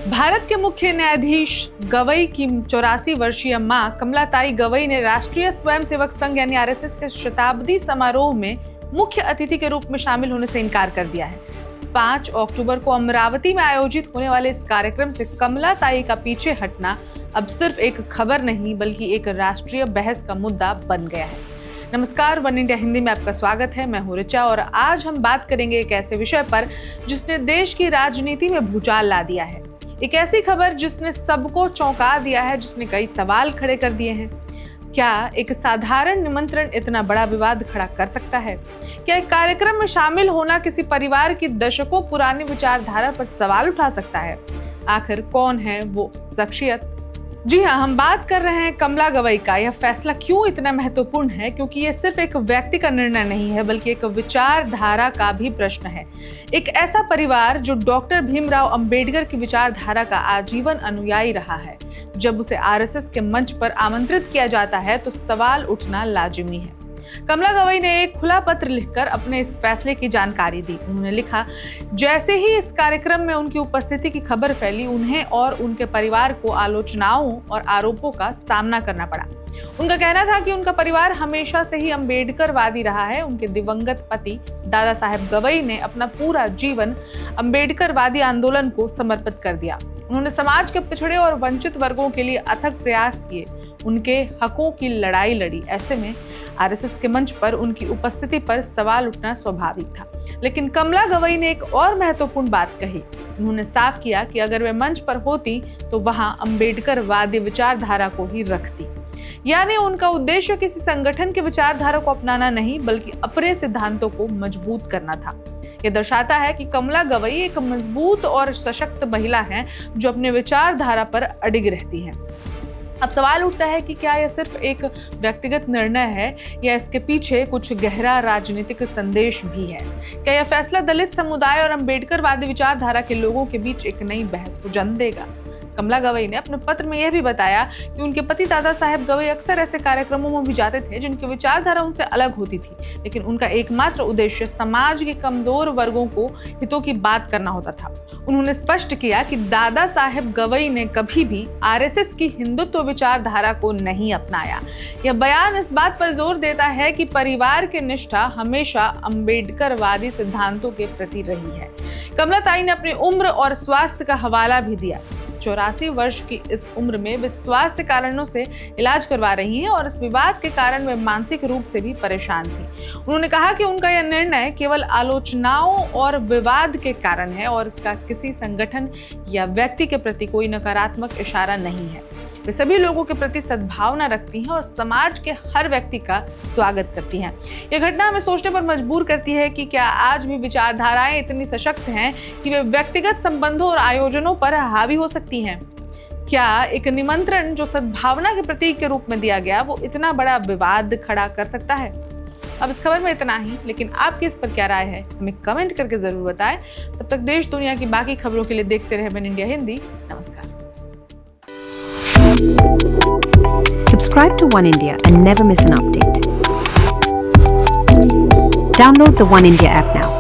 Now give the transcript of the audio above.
भारत के मुख्य न्यायाधीश गवई की 84 वर्षीय मां कमलाताई गवई ने राष्ट्रीय स्वयंसेवक संघ यानी आरएसएस के शताब्दी समारोह में मुख्य अतिथि के रूप में शामिल होने से इनकार कर दिया है। 5 अक्टूबर को अमरावती में आयोजित होने वाले इस कार्यक्रम से कमलाताई का पीछे हटना अब सिर्फ एक खबर नहीं बल्कि एक राष्ट्रीय बहस का मुद्दा बन गया है। नमस्कार, वन इंडिया हिंदी में आपका स्वागत है। मैं हूं ऋचा और आज हम बात करेंगे एक ऐसे विषय पर जिसने देश की राजनीति में भूचाल ला दिया है। एक ऐसी खबर जिसने सबको चौंका दिया है, जिसने कई सवाल खड़े कर दिए हैं। क्या एक साधारण निमंत्रण इतना बड़ा विवाद खड़ा कर सकता है? क्या एक कार्यक्रम में शामिल होना किसी परिवार की दशकों पुरानी विचारधारा पर सवाल उठा सकता है? आखिर कौन है वो शख्सियत? जी हाँ, हम बात कर रहे हैं कमला गवई का। यह फैसला क्यों इतना महत्वपूर्ण है? क्योंकि यह सिर्फ एक व्यक्ति का निर्णय नहीं है बल्कि एक विचारधारा का भी प्रश्न है। एक ऐसा परिवार जो डॉक्टर भीमराव अंबेडकर की विचारधारा का आजीवन अनुयायी रहा है, जब उसे आरएसएस के मंच पर आमंत्रित किया जाता है तो सवाल उठना लाजिमी है। कमला गवई ने एक खुला पत्र लिखकर अपने इस फैसले की जानकारी दी। उन्होंने लिखा, जैसे ही इस कार्यक्रम में उनकी उपस्थिति की खबर फैली, उन्हें और उनके परिवार को आलोचनाओं और आरोपों का सामना करना पड़ा। उनका कहना था कि उनका परिवार हमेशा से ही अंबेडकरवादी रहा है। उनके दिवंगत पति दादा साहेब गवई ने अपना पूरा जीवन अंबेडकरवादी आंदोलन को समर्पित कर दिया। उन्होंने समाज के पिछड़े और वंचित वर्गों के लिए अथक प्रयास किए, उनके हकों की लड़ाई लड़ी। ऐसे में आरएसएस के मंच पर उनकी उपस्थिति पर सवाल उठना स्वाभाविक था। लेकिन कमला गवई ने एक और महत्वपूर्ण बात कही। उन्होंने साफ किया कि अगर वे मंच पर होती तो वहां अंबेडकरवादी विचारधारा को ही रखती। यानी उनका उद्देश्य किसी संगठन के विचारधारा को अपनाना नहीं बल्कि अपने सिद्धांतों को मजबूत करना था। यह दर्शाता है कि कमला गवई एक मजबूत और सशक्त महिला है जो अपने विचारधारा पर अडिग रहती है। अब सवाल उठता है कि क्या यह सिर्फ एक व्यक्तिगत निर्णय है या इसके पीछे कुछ गहरा राजनीतिक संदेश भी है? क्या यह फैसला दलित समुदाय और अंबेडकरवादी विचारधारा के लोगों के बीच एक नई बहस को जन्म देगा? कमला गवई ने अपने पत्र में यह भी बताया कि उनके पति दादा साहेब गवई अक्सर ऐसे कार्यक्रमों में भी जाते थे जिनकी विचारधारा उनसे अलग होती थी, लेकिन उनका एकमात्र उद्देश्य समाज के कमजोर वर्गों को हितों की बात करना होता था। उन्होंने स्पष्ट किया कि दादा साहेब गवई ने कभी भी आरएसएस की हिंदुत्व विचारधारा को नहीं अपनाया। यह बयान इस बात पर जोर देता है कि परिवार की निष्ठा हमेशा अंबेडकरवादी सिद्धांतों के प्रति रही है। कमलाताई ने अपनी उम्र और स्वास्थ्य का हवाला भी दिया। 84 वर्ष की इस उम्र में वे स्वास्थ्य कारणों से इलाज करवा रही हैं और इस विवाद के कारण वे मानसिक रूप से भी परेशान थी। उन्होंने कहा कि उनका यह निर्णय केवल आलोचनाओं और विवाद के कारण है और इसका किसी संगठन या व्यक्ति के प्रति कोई नकारात्मक इशारा नहीं है। वे सभी लोगों के प्रति सद्भावना रखती हैं और समाज के हर व्यक्ति का स्वागत करती हैं। यह घटना हमें सोचने पर मजबूर करती है कि क्या आज भी विचारधाराएं इतनी सशक्त हैं कि वे व्यक्तिगत संबंधों और आयोजनों पर हावी हो सकती हैं? क्या एक निमंत्रण जो सद्भावना के प्रतीक के रूप में दिया गया वो इतना बड़ा विवाद खड़ा कर सकता है? अब इस खबर में इतना ही, लेकिन आपकी इस पर क्या राय है हमें कमेंट करके जरूर बताएं। तब तक देश दुनिया की बाकी खबरों के लिए देखते रहे वन इंडिया हिंदी। नमस्कार। Subscribe to One India and never miss an update. Download the One India app now.